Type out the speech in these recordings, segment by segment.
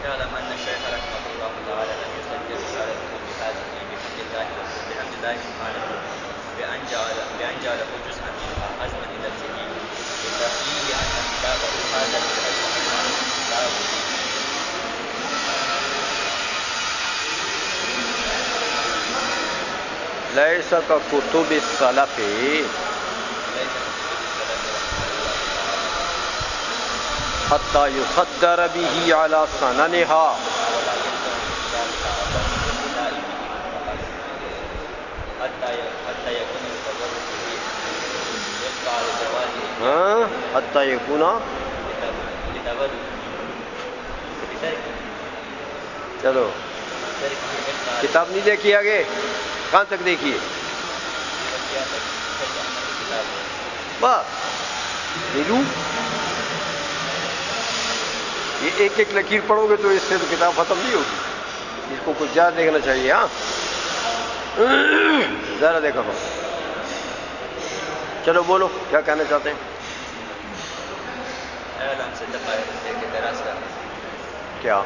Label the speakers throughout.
Speaker 1: اعلم ان الشيخ رحمه الله تعالى لم يسجل رسالته بهذه بحمد الله سبحانه بأن جعله جزءا منها عزما إلى الجميع لتفسير أن كتابه هذا
Speaker 2: ليس ككتب السلف حتى يصدر به على سننها حتى يكون چلو کتاب نہیں دیکھی آگے کہاں تک دیکھیے بس نیلو یہ ایک ایک لکیر پڑھو گے تو اس سے تو کتاب ختم نہیں ہوگی اس کو کچھ زیادہ دیکھنا چاہیے ہاں ذرا دیکھا ہو چلو بولو کیا کہنا چاہتے ہیں کیا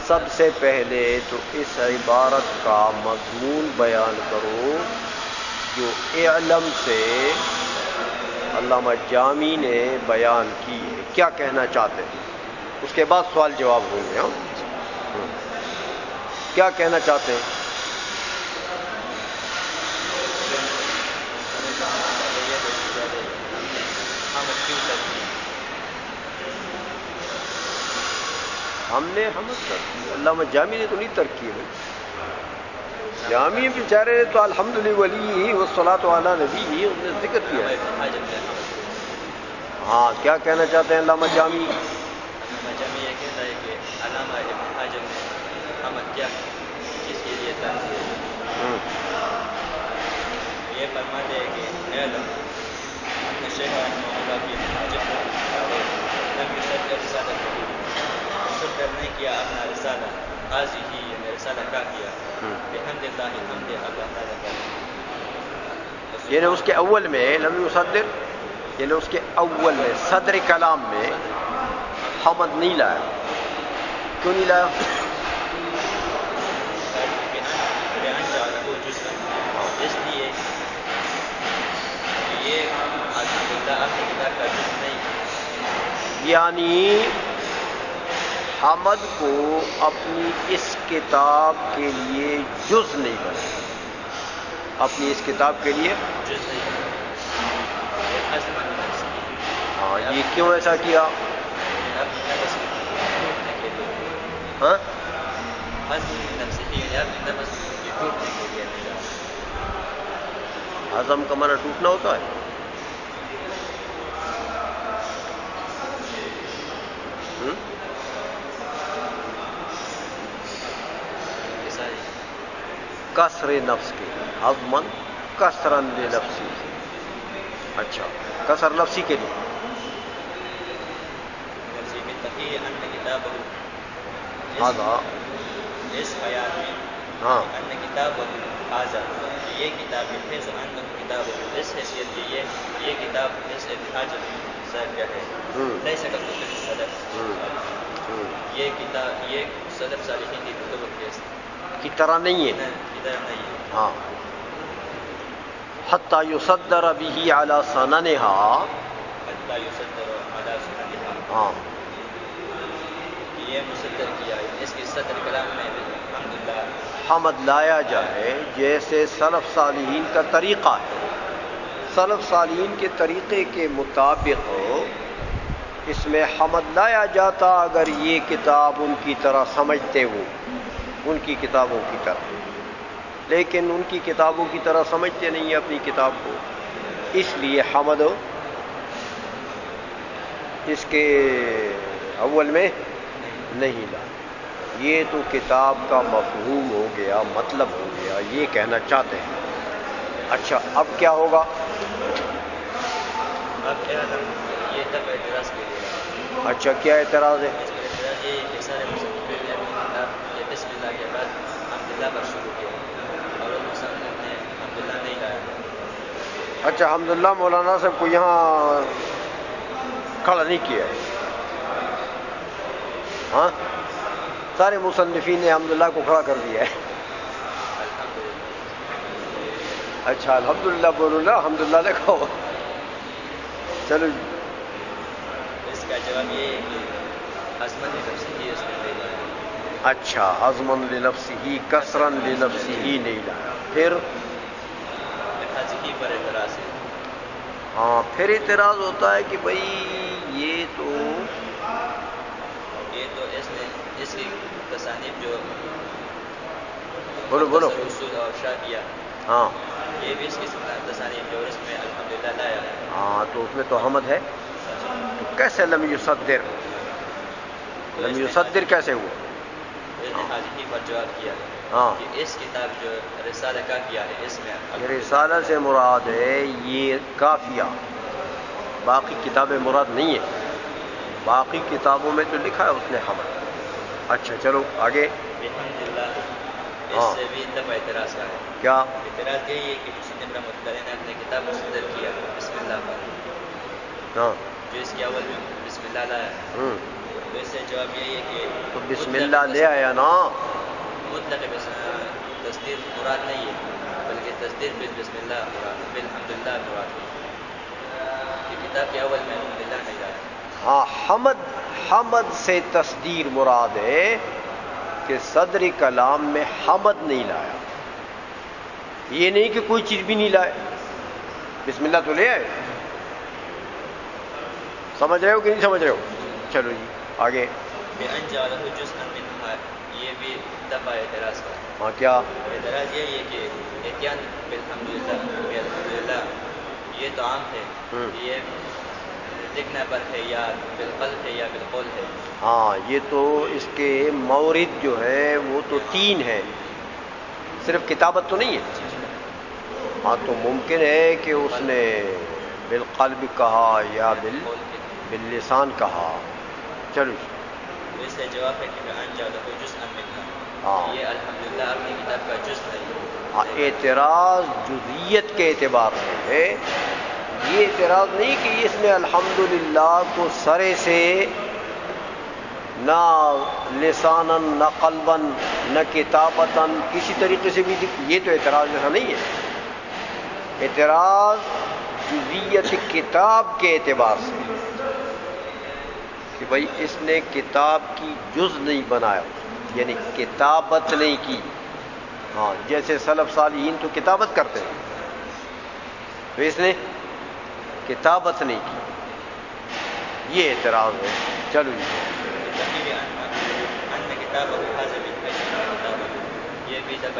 Speaker 2: سب سے پہلے تو اس عبارت کا مضمون بیان کرو جو اعلم سے علامہ جامی نے بیان کی ہے کیا کہنا چاہتے ہیں اس کے بعد سوال جواب ہوں گے ہاں کیا کہنا چاہتے ہیں ہم نے حمد کر علامہ جامی نے تو نہیں ترک کی ہے جامی بیچارے تو الحمدللہ ولی والصلاۃ علی نبی انہوں نے ذکر کیا ہے ہاں کیا کہنا چاہتے ہیں علامہ جامی
Speaker 1: علامہ جامی یہ کہتا ہے کہ علامہ ابن حجر نے حمد کیا جس کے لیے تنظیم یہ فرماتے ہیں کہ علم اپنے شیخ رحمہ اللہ کی حاجت لم یصدر رسالت صدر نہیں کیا اپنا رسالہ حاضی ہی یہ رسالہ کیا کیا بحمد اللہ حمد اللہ تعالیٰ کا
Speaker 2: یعنی اس کے اول میں لم یصدر یعنی اس کے اول میں صدر کلام میں حمد نہیں لایا کیوں نہیں لایا
Speaker 1: اس لیے یہ اپنی کتاب کا جز نہیں
Speaker 2: یعنی حمد کو اپنی اس کتاب کے لیے جز نہیں بنا اپنی اس کتاب کے لیے
Speaker 1: جز نہیں
Speaker 2: ہاں یہ کیوں ایسا کیا ہاں عزم کا معنی ٹوٹنا ہوتا ہے کسر نفس کے عظمن کسرن لنفسی اچھا کسر نفسی کے لیے ہاں
Speaker 1: اس خیال میں
Speaker 2: ہاں
Speaker 1: ان کتاب حاضر یہ کتاب حفظ ان کتاب اس حیثیت کی یہ کتاب اس حاجت سرگہ ہے لیس ککتب السلف یہ کتاب یہ سلف صالحین کی کتب
Speaker 2: کی طرح نہیں ہے ہاں حتی یصدر به علی سننها ہاں
Speaker 1: یہ مصدر کیا اس کے صدر کلام میں الحمدللہ
Speaker 2: حمد لایا جائے جیسے سلف صالحین کا طریقہ ہے سلف صالحین کے طریقے کے مطابق اس میں حمد لایا جاتا اگر یہ کتاب ان کی طرح سمجھتے وہ ان کی کتابوں کی طرح لیکن ان کی کتابوں کی طرح سمجھتے نہیں ہیں اپنی کتاب کو اس لیے حمد اس کے اول میں نہیں لا یہ تو کتاب کا مفہوم ہو گیا مطلب ہو گیا یہ کہنا چاہتے ہیں اچھا اب کیا ہوگا
Speaker 1: اب یہ تب اعتراض کے لیے
Speaker 2: اچھا کیا اعتراض ہے
Speaker 1: یہ سارے مصنفین نے بسم اللہ کے بعد حمدللہ پر شروع کیا اور مصنف نے حمدللہ نہیں لایا
Speaker 2: اچھا حمدللہ مولانا صاحب کو یہاں کھڑا نہیں کیا ہے ہاں سارے مصنفین نے الحمدللہ کو کھڑا کر دیا ہے. اچھا الحمدللہ بولو نا, الحمدللہ لکھو. چلو جی.
Speaker 1: اس کا جواب یہ ہے کہ عظمت نفسی اس میں نہیں لایا.
Speaker 2: اچھا عظمن لنفسہ کسرن لنفسہ نہیں لایا. پھر
Speaker 1: حاضی پر اعتراض ہے.
Speaker 2: ہاں پھر اعتراض ہوتا ہے کہ بھئی یہ تو
Speaker 1: اس کی تصانیف جو
Speaker 2: بولو
Speaker 1: اصول اور شادیہ,
Speaker 2: ہاں
Speaker 1: یہ بھی اس کی تصانیف جو اس میں الحمدللہ لایا ہے.
Speaker 2: ہاں تو اس میں تو حمد ہے. تو کیسے لم یصدر, لم یصدر کیسے ہوا؟
Speaker 1: اس نے حاضی پر جواب کیا
Speaker 2: ہاں
Speaker 1: کہ اس کتاب جو رسالہ کا کیا ہے اس میں
Speaker 2: یہ رسالہ سے مراد ہے یہ کافیہ, باقی کتابیں مراد نہیں ہے. باقی کتابوں میں تو لکھا ہے اس نے حمد. اچھا چلو آگے.
Speaker 1: الحمدللہ اس
Speaker 2: ہاں
Speaker 1: سے بھی دفعہ اعتراض کا ہے.
Speaker 2: کیا
Speaker 1: اعتراض یہی ہے کہ مسلم رحمۃ اللہ نے اپنے کتاب کو صدر کیا بسم اللہ پر,
Speaker 2: ہاں
Speaker 1: جو اس کے اول میں بسم اللہ لایا. تو اس سے جواب یہی ہے کہ
Speaker 2: تو بسم اللہ لے آیا نا.
Speaker 1: مطلق تصدیق مراد نہیں ہے بلکہ تصدیق بسم اللہ مراد, بالحمدللہ مراد ہے. کہ کتاب کے اول میں الحمدللہ نہیں لایا.
Speaker 2: ہاں حمد سے تصدیر مراد ہے کہ صدر کلام میں حمد نہیں لایا. یہ نہیں کہ کوئی چیز بھی نہیں لائے, بسم اللہ تو لے آئے. سمجھ رہے ہو کہ نہیں سمجھ رہے ہو؟ چلو جی آگے.
Speaker 1: بأن جعلہ جزءا منہا, یہ بھی دفعہ اعتراض کا.
Speaker 2: ہاں کیا
Speaker 1: اعتراض یہ ہے کہ اتیان بالحمدللہ یہ تو عام ہے, یہ لکھنا پر ہے یا بالقلب ہے یا بالقول ہے.
Speaker 2: ہاں یہ تو اس کے مورد جو ہے وہ تو 3 ہے, صرف کتابت تو نہیں ہے. ہاں تو ممکن ہے کہ اس نے بالقلب کہا یا باللسان کہا. چلو
Speaker 1: اس سے جواب ہے کہ بأن جعلہ جزءا منہا,
Speaker 2: ہاں
Speaker 1: یہ الحمدللہ اپنی کتاب کا جز ہے.
Speaker 2: ہاں اعتراض جزئیت کے اعتبار سے ہے, یہ اعتراض نہیں کہ اس نے الحمدللہ کو سرے سے نہ لساناً نہ قلباً نہ کتابتاً کسی طریقے سے بھی یہ تو اعتراض ایسا نہیں ہے. اعتراض جزئیت کتاب کے اعتبار سے کہ بھئی اس نے کتاب کی جز نہیں بنایا, یعنی کتابت نہیں کی. ہاں جیسے سلف صالحین تو کتابت کرتے ہیں, تو اس نے کتابت نہیں کی, یہ اعتراض ہے. چلو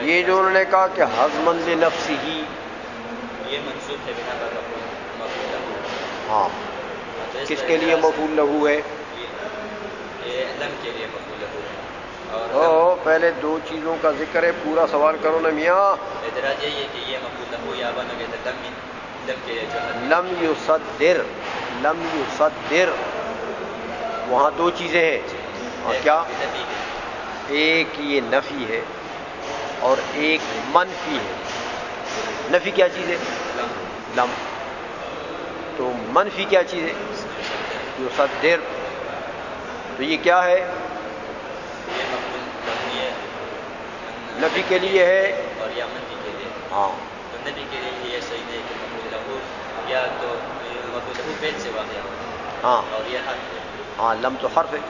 Speaker 2: یہ جو انہوں نے کہا کہ حزمن لنفسہ,
Speaker 1: یہ منصوب ہے بنا پر مفعول لہ.
Speaker 2: ہاں کس کے لیے مفعول لہ ہے؟
Speaker 1: یہ لم کے لیے مفعول لہ ہے.
Speaker 2: او پہلے 2 چیزوں کا ذکر ہے, پورا سوال کرو نا میاں.
Speaker 1: اعتراض یہی ہے کہ یہ مفعول لہ یا بنا کے لم کے لیے جو
Speaker 2: لم یصدر, لم یصدر وہاں 2 چیزیں ہیں. اور کیا ایک یہ نفی ہے اور ایک منفی ہے. نفی کیا چیز ہے؟ لم. تو منفی کیا چیز ہے؟ یصدر. تو یہ کیا ہے؟ نفی کے لیے ہے
Speaker 1: اور یا منفی کے لیے.
Speaker 2: ہاں
Speaker 1: تو نفی کے لیے یہ صحیح نہیں کہ مفعول لہ یا تو مفعول لہ فعل سے واقع ہوتا
Speaker 2: ہاں
Speaker 1: اور یہ حرف ہے.
Speaker 2: ہاں لم تو حرف ہے.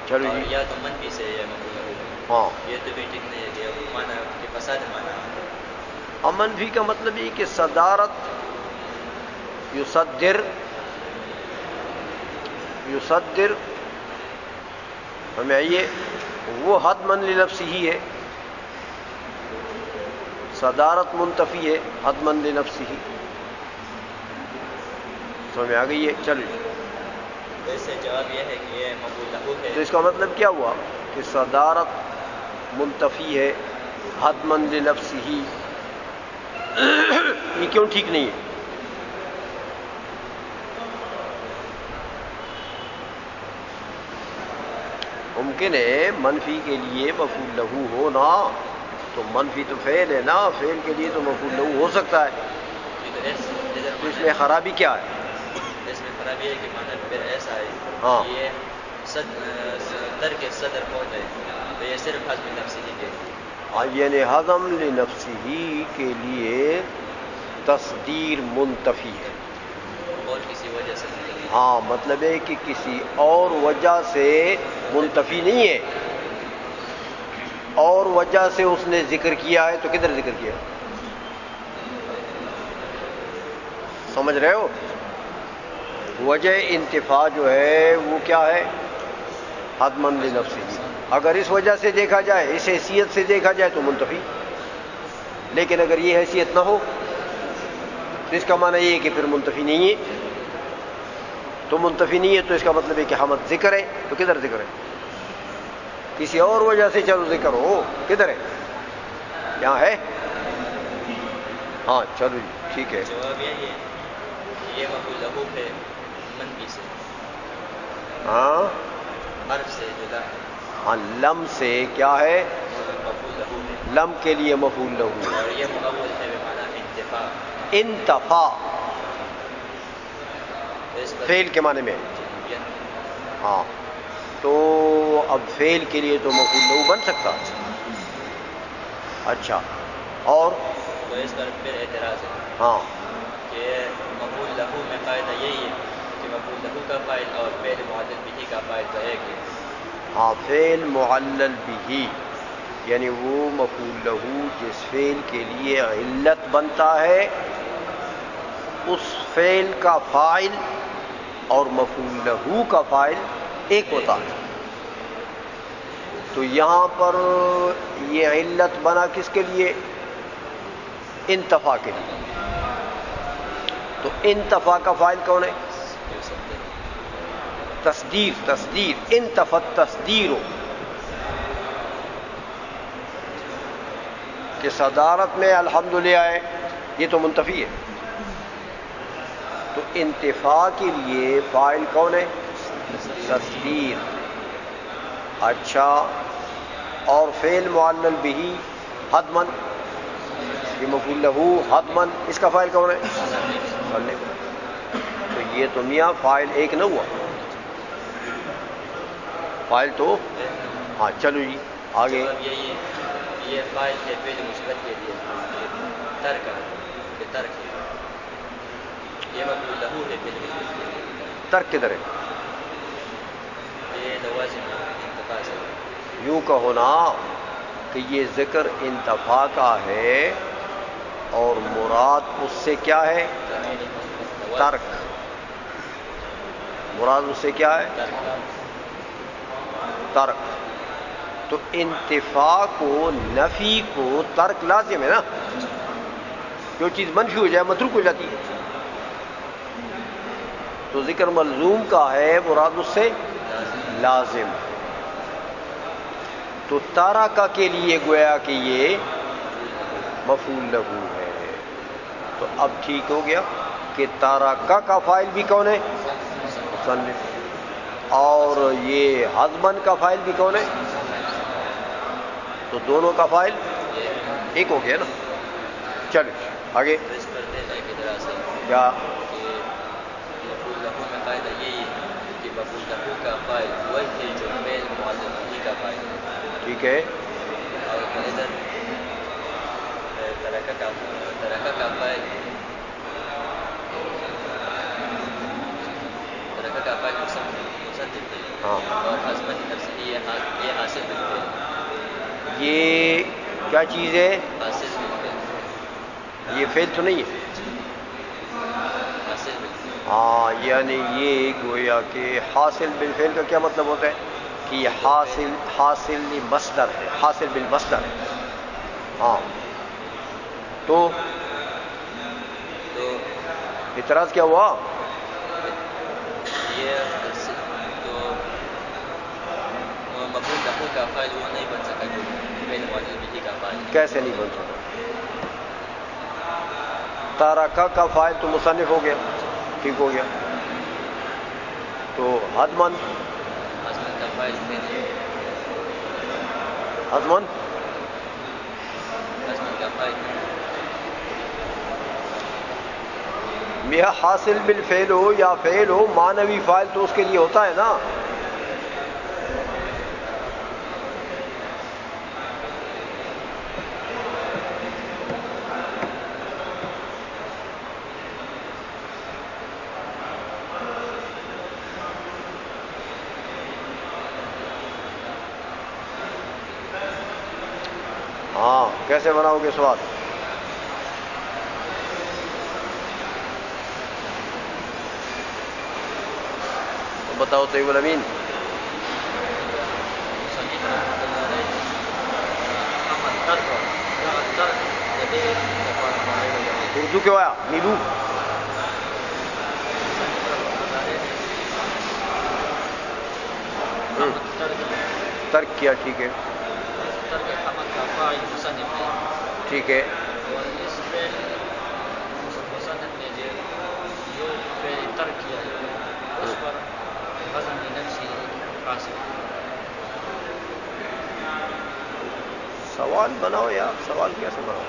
Speaker 2: چلو
Speaker 1: اور
Speaker 2: جی
Speaker 1: یا تو منفی سے یا مفعول لہ,
Speaker 2: ہاں
Speaker 1: یہ تو بھی ٹھیک نہیں ہے کہ معنی کہ فساد معنی.
Speaker 2: منفی کا مطلب یہ کہ صدارت یصدر, یصدر ہمیں آئیے وہ حتمن لنفسہ ہی ہے, صدارت منتفی ہے حتمن لنفسہ ہی. سمجھ میں آ گئی ہے. چلو
Speaker 1: ویسے جواب یہ ہے کہ یہ مفعول لہ ہے.
Speaker 2: تو اس کا مطلب کیا ہوا کہ صدارت منتفی ہے حتمن لنفسہ ہی. یہ کیوں ٹھیک نہیں ہے؟ ممکن ہے منفی کے لیے مفعول لہ ہو نا, تو منفی تو فعل ہے نا, فعل کے لیے تو مفعول لہ ہو سکتا ہے. تو اس میں خرابی کیا ہے؟
Speaker 1: اس میں خرابی ہے کہ معنی پھر ایسا ہے
Speaker 2: ہاں
Speaker 1: یہ ترک صدر پہنچ جائے تو یہ صرف حزم نفسی ہی کے
Speaker 2: یعنی ہضم لنفسی کے لیے تصدیر منتفی ہے،
Speaker 1: اور کسی وجہ سے نہیں۔
Speaker 2: ہاں مطلب ہے کہ کسی اور وجہ سے منتفی نہیں ہے، اور وجہ سے اس نے ذکر کیا ہے تو کدھر ذکر کیا؟ سمجھ رہے ہو؟ وجہ انتفاع جو ہے وہ کیا ہے؟ حتماً لنفسی۔ اگر اس وجہ سے دیکھا جائے، اس حیثیت سے دیکھا جائے تو منتفی، لیکن اگر یہ حیثیت نہ ہو تو اس کا معنی یہ ہے کہ پھر منتفی نہیں ہے، تو منتفی نہیں ہے تو اس کا مطلب ہے کہ حمد ذکر ہے، تو کدھر ذکر ہے؟ کسی اور وجہ سے چلو ذکر ہو، کدھر ہے؟ یہاں ہے؟ ہاں چلو جی ٹھیک ہے۔
Speaker 1: جواب یہ ہے یہ مفعول لہو ہے منفی سے،
Speaker 2: ہاں
Speaker 1: حرف سے جدا ہے،
Speaker 2: ہاں لم سے کیا ہے؟
Speaker 1: مفعول لہو ہے،
Speaker 2: لم کے لیے مفعول لہو،
Speaker 1: اور یہ مؤول ہے بمعنی انتفاع۔
Speaker 2: انتفاع
Speaker 1: اس پر
Speaker 2: فعل کے معنی میں، ہاں تو اب فعل کے لیے تو مفعول لہو بن سکتا۔ اچھا اور
Speaker 1: تو اس پر پھر اعتراض ہے
Speaker 2: ہاں
Speaker 1: کہ مفعول لہو میں قاعدہ یہی ہے کہ مفعول لہو کا فاعل اور فعل معلل بہ کا فاعل تو ایک ہے۔
Speaker 2: ہاں فعل معلل بہ یعنی وہ مفعول لہو جس فعل کے لیے علت بنتا ہے اس فعل کا فاعل اور مفعول لہو کا فاعل ایک ہوتا ہے۔ تو یہاں پر یہ علت بنا کس کے لیے؟ انتفاع کے لیے۔ تو انتفاع کا فاعل کون ہے؟ تصدیر، تصدیر انتفت تصدیر ہو کہ صدارت میں الحمدللہ ہے، یہ تو منتفی ہے۔ تو انتفاع کے لیے فاعل کون ہے؟ تصدیر۔ اچھا اور فعل معلل بہ حتماً یہ مفعول لہو حتماً اس کا فاعل کون ہے؟ مصنف۔ تو یہ تو میاں فاعل ایک نہ ہوا، فاعل تو ہاں چلو جی آگے۔
Speaker 1: جواب یہی ہے کہ یہ فاعل ہے فعل مثبت کے لیے ترک ہے، کہ ترک ہے، یہ مفعول لہو ہے فعل مثبت کے لیے،
Speaker 2: ترک کدھر ہے؟
Speaker 1: یہ لوازم انتفاع سے۔
Speaker 2: یوں کہو نا کہ یہ ذکر انتفاع کا ہے اور مراد اس سے کیا ہے؟ ترک۔ مراد اس سے کیا ہے؟ ترک۔ تو انتفاع کو، نفی کو ترک لازم ہے نا، جو چیز منفی ہو جائے متروک ہو جاتی ہے۔ تو ذکر ملزوم کا ہے، مراد اس سے لازم۔ تو تارکہ کے لیے گویا کہ یہ مفعول لہو ہے۔ تو اب ٹھیک ہو گیا کہ تارکہ کا فاعل بھی کون ہے؟ مصنف۔ اور یہ حذفاً کا فاعل بھی کون ہے؟ تو دونوں کا فاعل ایک ہو گیا نا۔ چلو آگے
Speaker 1: اس پر دل ایک اعتراض ہے
Speaker 2: کیا؟
Speaker 1: کہ مفعول لہو میں قاعدہ یہی ہے کہ مفعول لہو کا فاعل وہی ہے جو فعل معلل بہ کا فاعل ہے،
Speaker 2: ٹھیک ہے۔
Speaker 1: اور ادھر ترکہ کا فاعل، ترکہ کا فاعل مصنف ہے،
Speaker 2: ہاں
Speaker 1: اور حزم نفسی یہ حاصل بالفعل،
Speaker 2: یہ کیا چیز ہے؟
Speaker 1: حاصل بالفعل،
Speaker 2: یہ فعل تو نہیں ہے؟
Speaker 1: حاصل بالفعل،
Speaker 2: ہاں یعنی یہ گویا کہ حاصل بالفعل کا کیا مطلب ہوتا ہے؟ کہ یہ حاصل مصدر ہے، حاصل بالمصدر ہے۔ ہاں تو اعتراض کیا ہوا؟
Speaker 1: یہ تو مفعول لہو کا فاعل وہ نہیں بن سکا جو فعل معلل بہ کا فاعل ہے۔
Speaker 2: کیسے نہیں بن سکتا؟ تارکہ کا فاعل تو مصنف ہو گیا، ٹھیک ہو گیا۔ تو حتماً
Speaker 1: حزم کا فاعل فعل ہے،
Speaker 2: حتماً
Speaker 1: حزم کا فاعل
Speaker 2: میاں حاصل بالفعل ہو یا فعل ہو، معنوی فاعل تو اس کے لیے ہوتا ہے نا۔ کیسے بناؤ گے سوال؟ تو بتاؤ طیب الامین. اردو کیوں آیا نیلو؟ ترک کیا، ٹھیک ہے ٹھیک ہے. سوال بناؤ یار، سوال کیسے بناؤ؟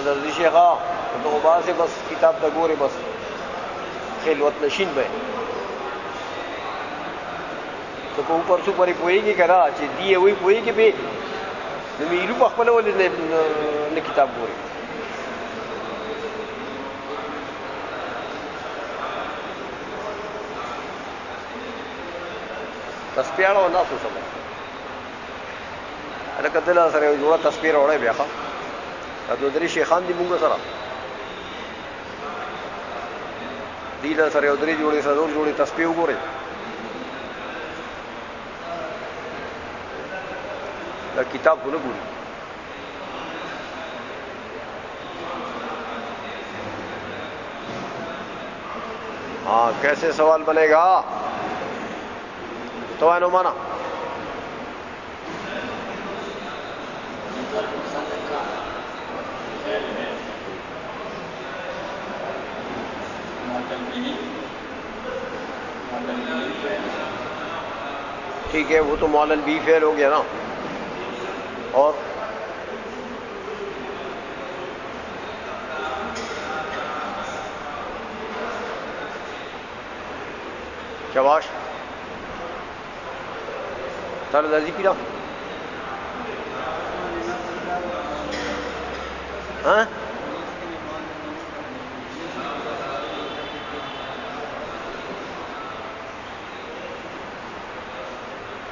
Speaker 2: دردی شیخا تو غبار سے بس کتاب دگورے بس خلوت نشین بے تو کو اوپر سو پری پوئی کی کرا چې دی وی پوئی کی به نو میلو په خپل ولې نه کتاب ګوري. تسپیاړو نه څه سمه الکه دل سره یو جوړه تصویر وړه بیا ښه دو درې شیخان دي مونږ سره دی له سره یو درې جوړې سره جوړې تصویر وګورئ. دا کتاب کو نہ ګوري. ہاں کیسے سوال بنے گا تو ہے نمانا ٹھیک ہے. وہ تو معلل بھی فعل ہو گیا نا. اور شباش سر درجی پیلا ہاں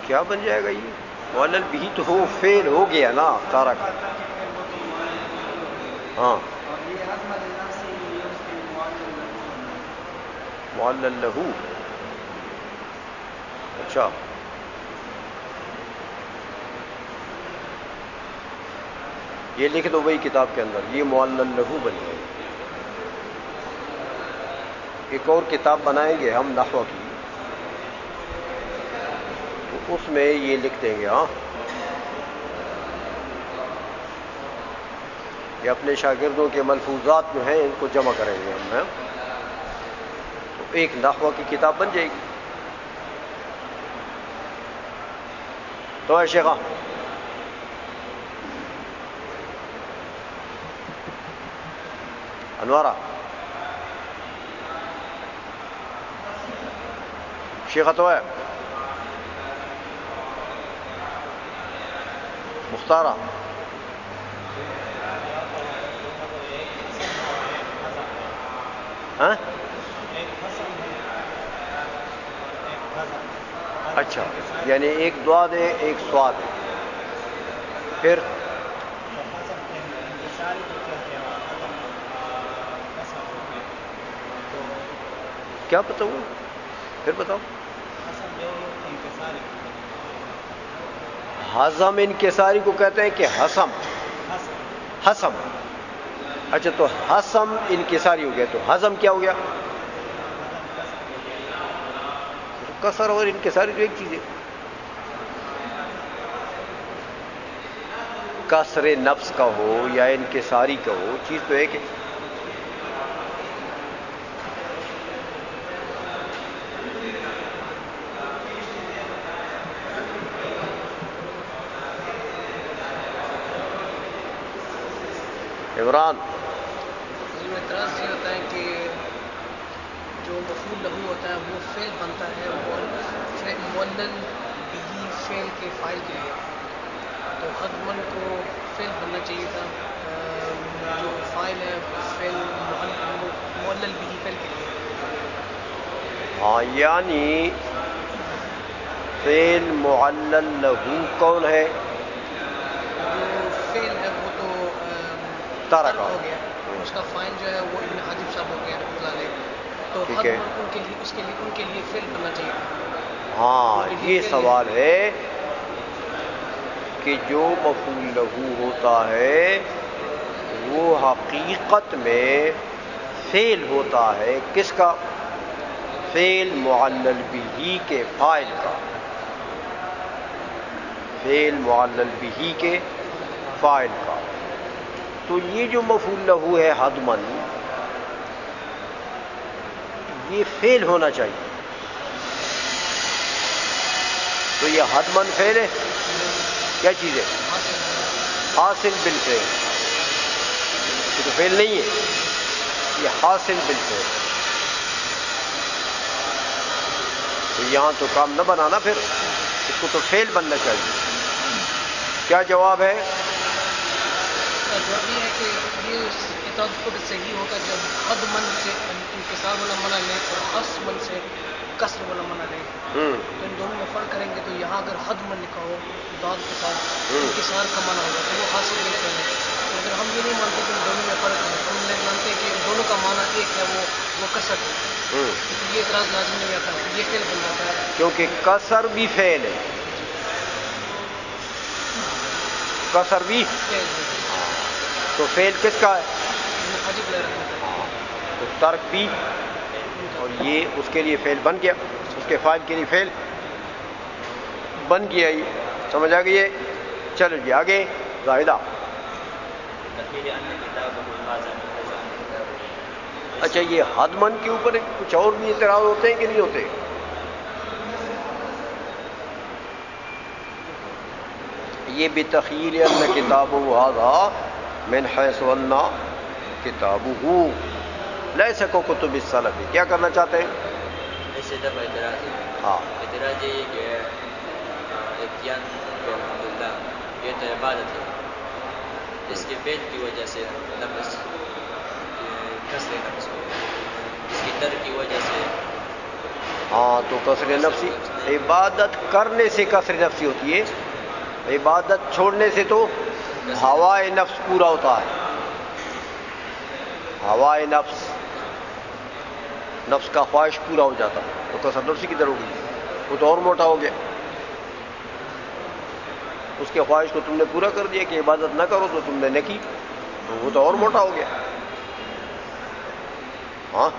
Speaker 2: کیا بن جائے گا یہ؟ معلل بھی تو ہو فیل ہو گیا نا سارا کا. ہاں معلل لہو. اچھا یہ لکھ دو بھائی کتاب کے اندر یہ معلل لہو بن جائے. ایک اور کتاب بنائیں گے ہم نحو کی تو اس میں یہ لکھ دیں گے. ہاں یہ اپنے شاگردوں کے ملفوظات جو ہیں ان کو جمع کریں گے ہم تو ایک نحو کی کتاب بن جائے گی. تو ہے شیخا انوارا شیخا تو ہے مختارہ ہاں اچھا یعنی ایک دعاد ہے ایک سواد ہے. پھر کیا بتاؤ پھر بتاؤ. حزم انکساری کو کہتے ہیں کہ حسم حسم. اچھا تو حسم انکساری ہو گیا تو حزم کیا ہو گیا؟ کسر اور انکساری تو ایک چیز ہے. کسر نفس کا ہو یا انکساری کا ہو چیز تو ایک ہے. عمران
Speaker 3: اعتراض یہ ہوتا ہے کہ جو مفعول لہو ہوتا ہے وہ فعل بنتا ہے معلل بھی فعل کے فاعل کے لیے تو حتمن کو فعل بننا چاہیے تھا جو فاعل ہے فعل معلل بھی فعل کے لیے
Speaker 2: ہاں یعنی فعل معلل لہو کون ہے؟
Speaker 3: جو فعل ہے وہ تو
Speaker 2: ترک
Speaker 3: ہو گیا، اس کا فائل جو ہے وہ ابن حاجب صاحب ہو گیا رحمۃ اللہ علیہ، تو
Speaker 2: ٹھیک ہے،
Speaker 3: حتماً ان کے لیے فعل بننا چاہیے۔
Speaker 2: ہاں یہ سوال ہے کہ جو مفعول لہو ہوتا ہے وہ حقیقت میں فعل ہوتا ہے کس کا؟ فعل معلل بہ کے فاعل کا، فعل معلل بہ کے فاعل کا۔ تو یہ جو مفعول لہو ہے حتماً یہ فعل ہونا چاہیے، تو یہ حتماً فعل ہے، کیا چیز ہے؟ حاصل بالفعل، یہ تو فعل نہیں ہے، یہ حاصل بالفعل۔ تو یہاں تو کام نہ بنانا، پھر اس کو تو فعل بننا چاہیے۔ کیا جواب ہے؟
Speaker 3: جواب یہ ہے کہ یہ کتاب خود صحیح ہوگا جب حد من سے انکسار والا منع لیں اور حس من سے کسر والا منع لیں، تو ان دونوں میں فرق کریں گے۔ تو یہاں اگر حد من لکھا ہو داد کے ساتھ انکسار کا منع ہوگا تو وہ حاصل نہیں کریں گے۔ اگر ہم یہ نہیں مانتے کہ ان دونوں میں فرق ہے، ہم نہیں مانتے کہ ان دونوں کا معنی ایک ہے، وہ کسر ہے، تو یہ اعتراض لازم نہیں آتا، یہ فعل بن جاتا ہے،
Speaker 2: کیونکہ کسر بھی فعل ہے، کسر بھی
Speaker 3: فعل ہے۔
Speaker 2: تو فعل کس کا ہے؟
Speaker 3: ابن حاجب علیہ رحمۃ اللہ۔
Speaker 2: تو ترک بھی، اور یہ اس کے لیے فعل بن گیا، اس کے فاعل کے لیے فعل بن گیا، یہ سمجھ آ گئی ہے؟ چلو جی آگے زاہدہ۔ اچھا یہ حتمن کے اوپر کچھ اور بھی اعتراض ہوتے ہیں کہ نہیں ہوتے؟ یہ بتخیل ان کتابہ ھذا من حیث ان کتابہ لیس کتب السلف، کیا کرنا چاہتے ہیں؟
Speaker 1: اس سے دفعہ اعتراض ہے،
Speaker 2: ہاں
Speaker 1: اعتراض یہ کہ اتیان الحمدللہ یہ تو عبادت ہے، اس کے فعل کی وجہ سے نفس کسر نفس ہو، اس کی ترک کی وجہ سے
Speaker 2: ہاں تو کسر نفسی، عبادت کرنے سے کسر نفسی ہوتی ہے، عبادت چھوڑنے سے تو ہوائے نفس پورا ہوتا ہے، ہوائے نفس، نفس کا خواہش پورا ہو جاتا ہے، تو کسر نفسی کی طرح ہوگی، وہ تو اور موٹا ہو گیا، اس کے خواہش کو تم نے پورا کر دیا کہ عبادت نہ کرو تو تم نے نہ کی، تو وہ تو اور موٹا ہو گیا، ہاں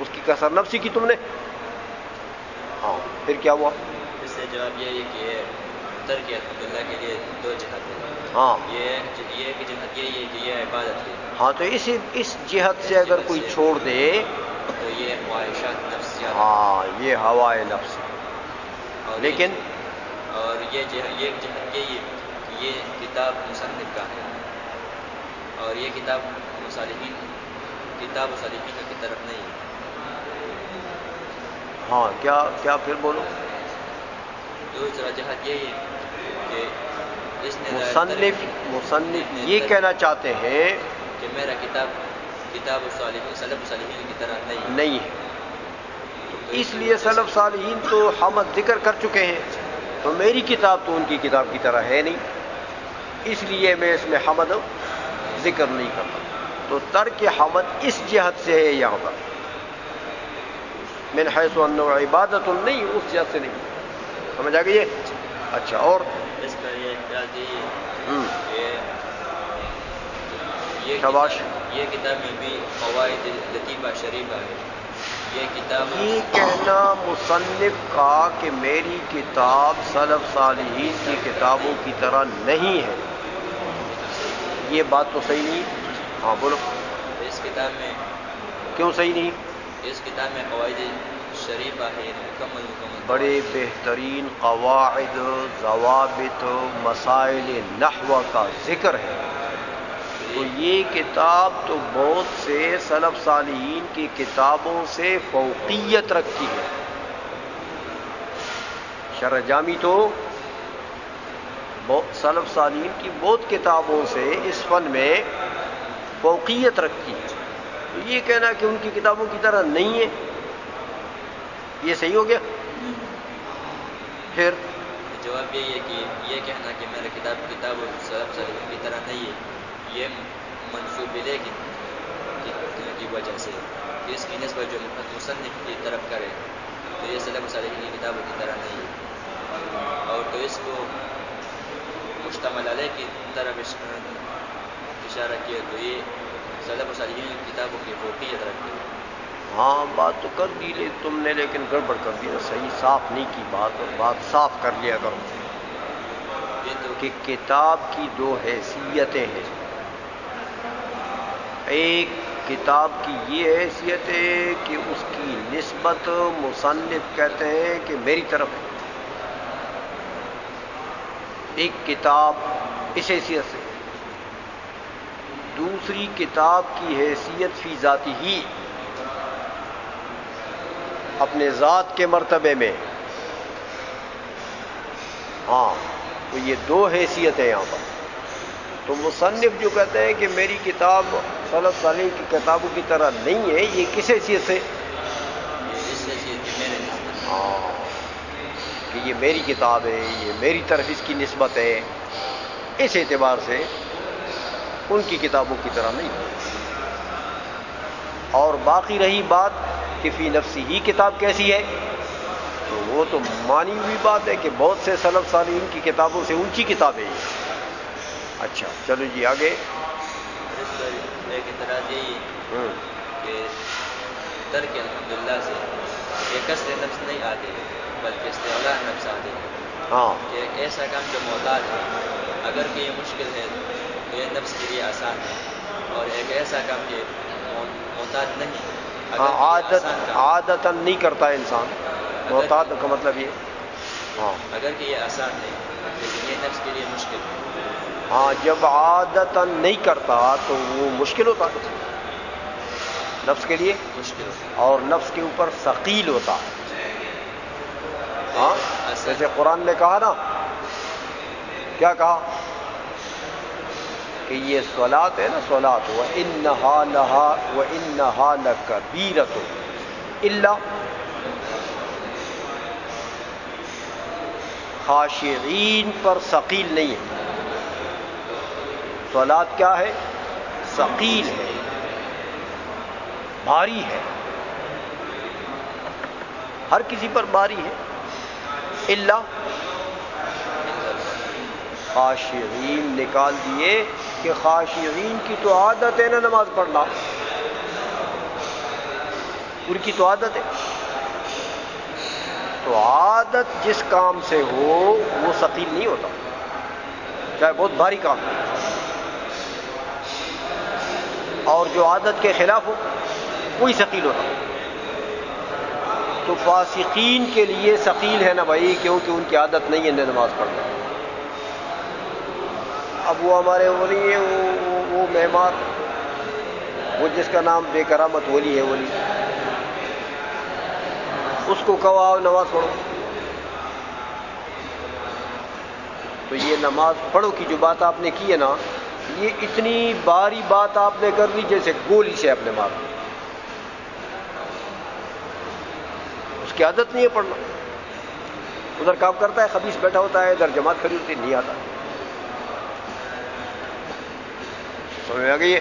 Speaker 2: اس کی کسر نفسی کی تم نے، ہاں پھر کیا ہوا؟
Speaker 1: اس سے جواب یہ ہے کہ ترک الحمدللہ کے لیے دو جہت ہے،
Speaker 2: ہاں
Speaker 1: یہ ایک جہت یہ ہے کہ یہ عبادت ہے،
Speaker 2: ہاں تو اس جہت سے اگر کوئی چھوڑ دے
Speaker 1: تو یہ خواہشات نفسیات،
Speaker 2: ہاں یہ ہوائے نفس،
Speaker 1: اور
Speaker 2: لیکن
Speaker 1: اور یہ جہت یہ ہے کہ یہ کتاب مصنف کا ہے، اور یہ کتاب مصالحین کی طرف نہیں ہے۔
Speaker 2: ہاں کیا پھر بولو؟
Speaker 1: دوسرا جہت یہ ہے کہ اس نے
Speaker 2: مصنف یہ کہنا چاہتے ہیں
Speaker 1: کہ میرا کتاب الصالحین سلف الصالحین کی طرح
Speaker 2: نہیں ہے، اس لیے سلف صالحین تو حمد ذکر کر چکے ہیں، تو میری کتاب تو ان کی کتاب کی طرح ہے نہیں، اس لیے میں اس میں حمد ذکر نہیں کرتا، تو ترک حمد اس جہت سے ہے یہاں پر، من حیث انہ عبادت نہیں، اس جہت سے نہیں، سمجھ آ گئی ہے؟ اچھا اور
Speaker 1: اس پر یہ اعتراض
Speaker 2: شاباش،
Speaker 1: یہ کتاب میں بھی قواعد لطیفہ شریفہ ہے،
Speaker 2: یہ کہنا مصنف کا کہ میری کتاب سلف صالحین کی کتابوں کی طرح نہیں ہے، یہ بات تو صحیح نہیں، ہاں بولو
Speaker 1: اس کتاب میں
Speaker 2: کیوں صحیح نہیں؟
Speaker 1: اس کتاب میں قواعد شریفہ ہے، مکمل
Speaker 2: بڑے بہترین قواعد، ضوابط، مسائل نحو کا ذکر ہے، تو یہ کتاب تو بہت سے سلف صالحین کی کتابوں سے فوقیت رکھتی ہے، شرح جامی تو سلف صالحین کی بہت کتابوں سے اس فن میں فوقیت رکھتی ہے، تو یہ کہنا کہ ان کی کتابوں کی طرح نہیں ہے، یہ صحیح ہو گیا؟ پھر
Speaker 1: جواب یہی ہے کہ یہ کہنا کہ میرا کتاب سلف صالحین کی طرح نہیں ہے، یہ منسوب الیہ کی وجہ سے کہ اس کی نسبت جو مصنف کی طرف کرے تو یہ سلف صالحین کی کتابوں کی طرح نہیں ہے، اور تو اس کو مشتمل علیہ کی طرف اشارہ کیا تو یہ سلف صالحین کی کتابوں کی فوقیت رکھتے ہیں۔
Speaker 2: ہاں بات تو کر دی تم نے، لیکن گڑبڑ کر دی نا، صحیح صاف نہیں کی بات، اور بات صاف کر لیا کرو کہ کتاب کی دو حیثیتیں ہیں۔ ایک کتاب کی یہ حیثیت ہے کہ اس کی نسبت مصنف کہتے ہیں کہ میری طرف ہے، ایک کتاب اس حیثیت سے۔ دوسری کتاب کی حیثیت فی ذاتی ہی، اپنے ذات کے مرتبے میں۔ ہاں تو یہ دو حیثیتیں یہاں پر۔ تو مصنف جو کہتے ہیں کہ میری کتاب سلف صالحین کی کتابوں کی طرح نہیں ہے، یہ کس حیثیت سے؟ ہاں کہ یہ میری کتاب ہے، یہ میری طرف اس کی نسبت ہے، اس اعتبار سے ان کی کتابوں کی طرح نہیں۔ اور باقی رہی بات کہ فی نفسی ہی کتاب کیسی ہے، تو وہ تو مانی ہوئی بات ہے کہ بہت سے سلف صالحین کی کتابوں سے اونچی کتاب ہے یہ۔ اچھا چلو جی آگے۔
Speaker 1: ایک اعتراض یہی کہ ترک الحمدللہ سے یہ قصد نفس نہیں آتے بلکہ استعلاء نفس آتے ہیں۔
Speaker 2: ہاں
Speaker 1: کہ ایک ایسا کام جو محتاج ہے، اگر کہ یہ مشکل ہے تو یہ نفس کے لیے آسان ہے، اور ایک ایسا کام کہ محتاج نہیں،
Speaker 2: عادتاً نہیں کرتا ہے انسان، محتاط کا مطلب یہ ہاں
Speaker 1: اگر کہ یہ آسان ہے لیکن یہ نفس کے لیے مشکل ہے۔
Speaker 2: ہاں جب عادتاً نہیں کرتا تو وہ مشکل ہوتا ہے نفس کے لیے،
Speaker 1: مشکل
Speaker 2: اور نفس کے اوپر ثقیل ہوتا ہے۔ ہاں جیسے قرآن نے کہا نا، کیا کہا کہ یہ صلاۃ ہے نا، صلاۃ وَإِنَّهَا لَكَبِيرَةٌ إِلَّا خاشعین پر ثقیل نہیں ہے۔ صلاۃ کیا ہے؟ ثقیل ہے، بھاری ہے، ہر کسی پر بھاری ہے۔ الا خاشعین نکال دیے کہ خاشعین کی تو عادت ہے نا نماز پڑھنا، ان کی تو عادت ہے، تو عادت جس کام سے ہو وہ ثقیل نہیں ہوتا، چاہے بہت بھاری کام ہو، اور جو عادت کے خلاف ہو وہی ثقیل ہوتا۔ تو فاسقین کے لیے ثقیل ہے نا بھائی، کیونکہ ان کی عادت نہیں ہے نماز پڑھنا۔ اب وہ ہمارے ولی ہیں، وہ معمار، وہ جس کا نام بے کرامت ولی ہے، ولی، اس کو کہو آؤ نماز پڑھو، تو یہ نماز پڑھو کی جو بات آپ نے کی ہے نا، یہ اتنی باری بات آپ نے کر دی جیسے گولی سے آپ نے مار دی۔ اس کی عادت نہیں ہے پڑھنا، ادھر کام کرتا ہے، خبیث بیٹھا ہوتا ہے، ادھر جماعت کھڑی ہوتی نہیں آتا۔ سمجھ میں آ گئی ہے؟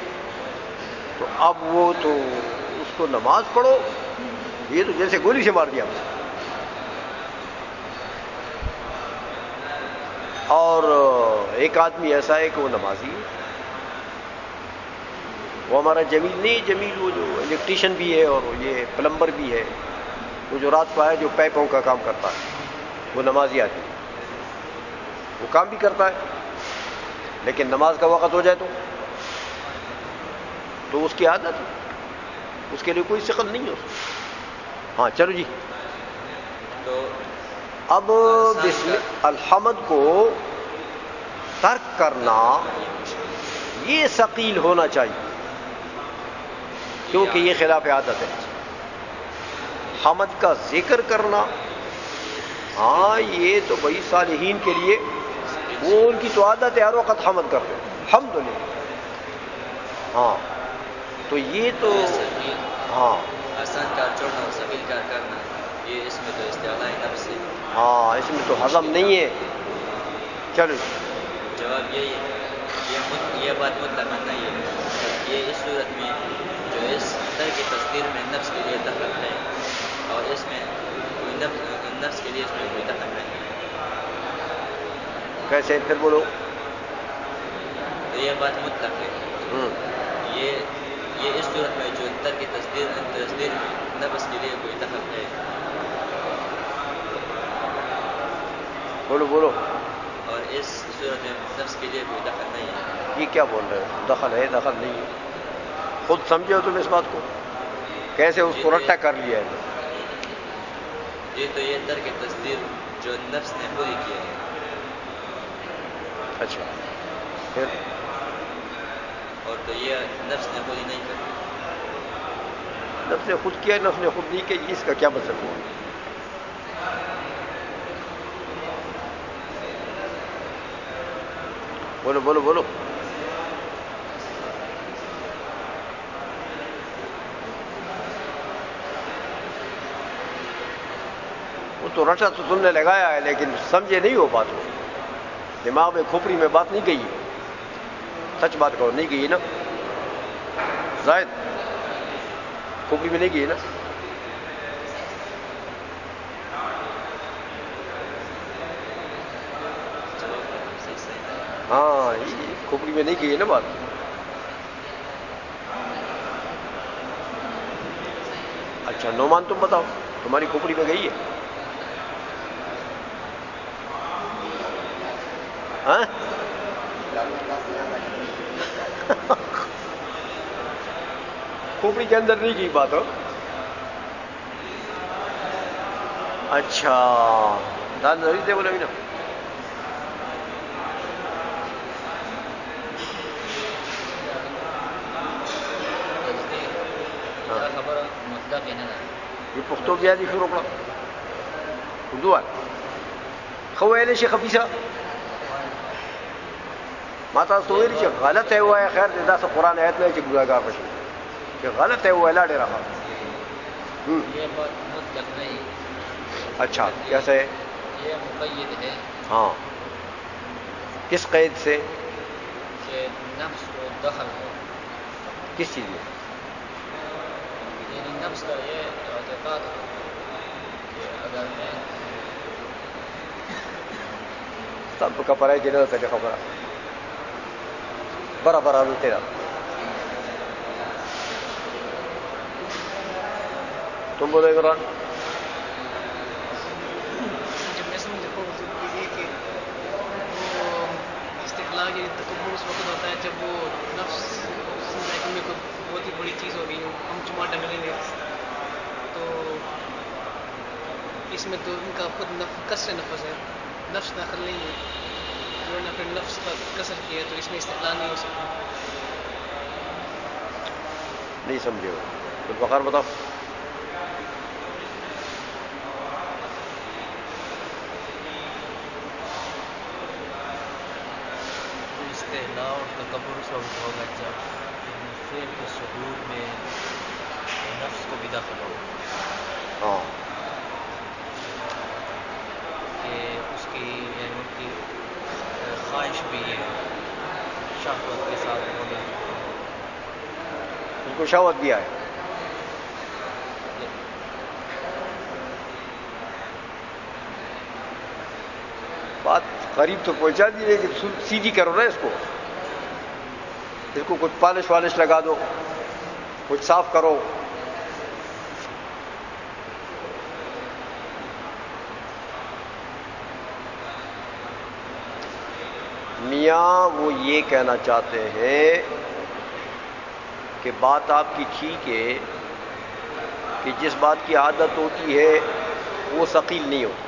Speaker 2: تو اب وہ تو اس کو نماز پڑھو، یہ تو جیسے گولی سے مار دیا۔ اور ایک آدمی ایسا ہے کہ وہ نمازی ہے، وہ ہمارا جمیل نہیں، جمیل وہ جو الیکٹریشین بھی ہے اور یہ پلمبر بھی ہے، وہ جو رات کو آیا جو پیپوں کا کام کرتا ہے، وہ نمازی آدمی، وہ کام بھی کرتا ہے، لیکن نماز کا وقت ہو جائے تو اس کی عادت ہے، اس کے لیے کوئی ثقل نہیں ہے اس کو۔ ہاں چلو جی،
Speaker 1: تو
Speaker 2: اب الحمد کو ترک کرنا یہ ثقیل ہونا چاہیے، کیونکہ یہ خلاف عادت ہے۔ حمد کا ذکر کرنا، ہاں یہ تو بھائی صالحین کے لیے، وہ ان کی تو عادت ہے ہر وقت حمد کرتے ہیں، الحمدللہ۔ ہاں تو یہ تو ہاں
Speaker 1: آسان کار چھوڑنا اور سبیل کار کرنا، یہ اس میں تو استعلاء نفس ہے.
Speaker 2: ہاں اس میں تو ہضم نہیں ہے. چلو
Speaker 1: جواب یہی ہے. یہ بات مطلقاً نہیں ہے. یہ اس صورت میں جو اس ترک تصدیر میں نفس کے لیے دخل ہے اور اس میں کوئی نفس کے لیے اس میں کوئی دخل نہیں ہے.
Speaker 2: کیسے پھر بولو.
Speaker 1: تو یہ بات مطلق ہے. یہ اس صورت میں جو ترک تصدیر میں نفس کے لیے کوئی دخل ہے.
Speaker 2: بولو بولو.
Speaker 1: اور اس صورت میں نفس کے لیے کوئی دخل نہیں ہے.
Speaker 2: یہ کیا بول رہے ہو؟ دخل ہے دخل نہیں ہے. خود سمجھے ہو تم اس بات کو؟ کیسے اس کو رٹا کر لیا ہے؟
Speaker 1: یہ تو یہ ترک تصدیر جو نفس نے پوری کی ہے.
Speaker 2: اچھا پھر
Speaker 1: اور تو یہ نفس نے پوری نہیں کی.
Speaker 2: نفس نے خود کیا نفس نے خود نہیں کیا، اس کا کیا مطلب ہوا؟ بولو بولو بولو. وہ تو رٹا تو تم نے لگایا ہے لیکن سمجھے نہیں ہو بات. دماغ میں کھوپڑی میں بات نہیں گئی. سچ بات کرو، نہیں گئی نا زائد؟ کھوپڑی میں نہیں گئی نا؟ ہاں کھوپڑی میں نہیں گئی ہے نا بات. اچھا نعمان تم بتاؤ، تمہاری کھوپڑی میں گئی ہے؟ ہاں کھوپڑی کے اندر نہیں گئی بات ہو. اچھا دان ضروری تھے بولے نا.
Speaker 1: خبر مطلب ہے نا
Speaker 2: یہ پختو بیا دي شروع کړه دوه خو ویلې شي خفيسه ما تاسو ویلې چې غلط ہے وای خیر دې دا قرآن آیت نه چې ګناګار بشي کہ غلط ہے وہ لاڑے رہا.
Speaker 1: یہ بات مطلق نہیں.
Speaker 2: اچھا کیسے؟
Speaker 1: یہ مقید ہے.
Speaker 2: ہاں کس قید سے؟
Speaker 1: کہ نفس کو دخل ہو.
Speaker 2: کس چیز میں؟
Speaker 1: یعنی نفس کا یہ اعتقاد ہو کہ اگر میں
Speaker 2: سب کا پڑھائی کی نظر سے خبر برابر آلو تیرا تم بولو عمران.
Speaker 3: جب میں سمجھتا ہوں یہ کہ وہ استقلال یا تکبر اس وقت ہوتا ہے جب وہ نفس میں کوئی بہت ہی بڑی چیز ہو گئی ہو، ہم چما ڈنگلیں گے تو اس میں تو ان کا خود کسر نفس ہے، نفس داخل نہیں ہے. انہوں نے پھر نفس کا کسر کیا تو اس میں استقلال نہیں ہو سکتا.
Speaker 2: نہیں سمجھے ہو تو بخار بتاؤ.
Speaker 1: استعلاء اور تکبر اس وقت ہوگا جب فعل کے صدور میں نفس کو بھی داخل ہو.
Speaker 2: ہاں
Speaker 1: کہ اس کی یعنی ان کی خواہش بھی ہے شہوت کے ساتھ ہونے.
Speaker 2: ان کو شہوت بھی آئے. بات قریب تو پہنچا دی لیکن سیدھی کرو نا اس کو کچھ پالش والش لگا دو، کچھ صاف کرو. میاں وہ یہ کہنا چاہتے ہیں کہ بات آپ کی ٹھیک ہے کہ جس بات کی عادت ہوتی ہے وہ ثقیل نہیں ہوتی،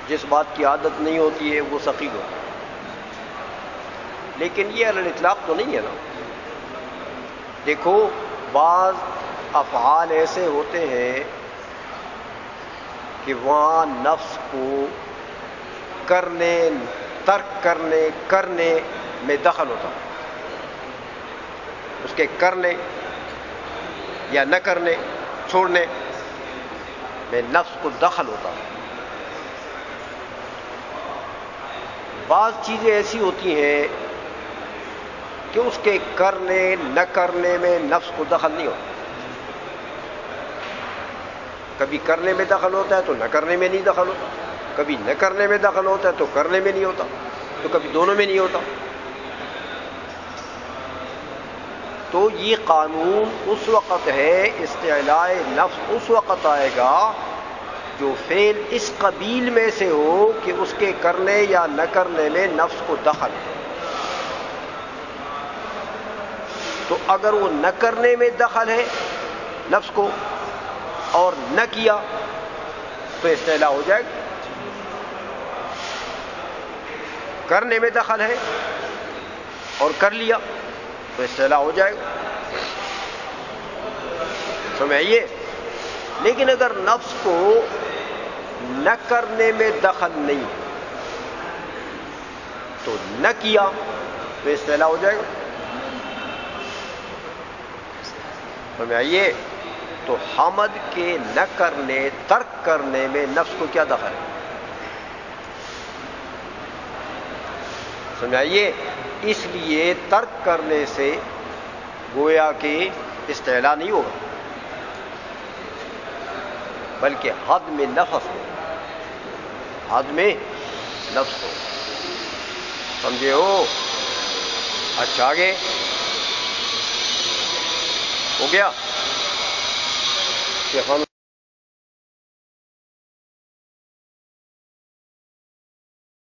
Speaker 2: جس بات کی عادت نہیں ہوتی ہے وہ ثقیل ہوتی ہے. لیکن یہ علی الاطلاق تو نہیں ہے نا. دیکھو بعض افعال ایسے ہوتے ہیں کہ وہاں نفس کو کرنے ترک کرنے میں دخل ہوتا، اس کے کرنے یا نہ کرنے چھوڑنے میں نفس کو دخل ہوتا ہے۔ بعض چیزیں ایسی ہوتی ہیں کہ اس کے کرنے نہ کرنے میں نفس کو دخل نہیں ہوتا، کبھی کرنے میں دخل ہوتا ہے تو نہ کرنے میں نہیں دخل ہوتا، کبھی نہ کرنے میں دخل ہوتا ہے تو کرنے میں نہیں ہوتا، تو کبھی دونوں میں نہیں ہوتا۔ تو یہ قانون اس وقت ہے، استعلاء نفس اس وقت آئے گا جو فعل اس قبیل میں سے ہو کہ اس کے کرنے یا نہ کرنے میں نفس کو دخل ہے۔ تو اگر وہ نہ کرنے میں دخل ہے نفس کو اور نہ کیا تو استعلاء ہو جائے گا، کرنے میں دخل ہے اور کر لیا تو استعلاء ہو جائے گا، سمجھئے۔ لیکن اگر نفس کو نہ کرنے میں دخل نہیں تو نہ کیا تو استعلاء ہو جائے گا، سمجھئے۔ تو حمد کے نہ کرنے ترک کرنے میں نفس کو کیا دخل ہے، سمجھئے۔ اس لیے ترک کرنے سے گویا کہ استعلاء نہیں ہوگا بلکہ حد میں نفس ہو، حد میں نفس ہو، سمجھے ہو۔ اچھا آگے ہو گیا کہ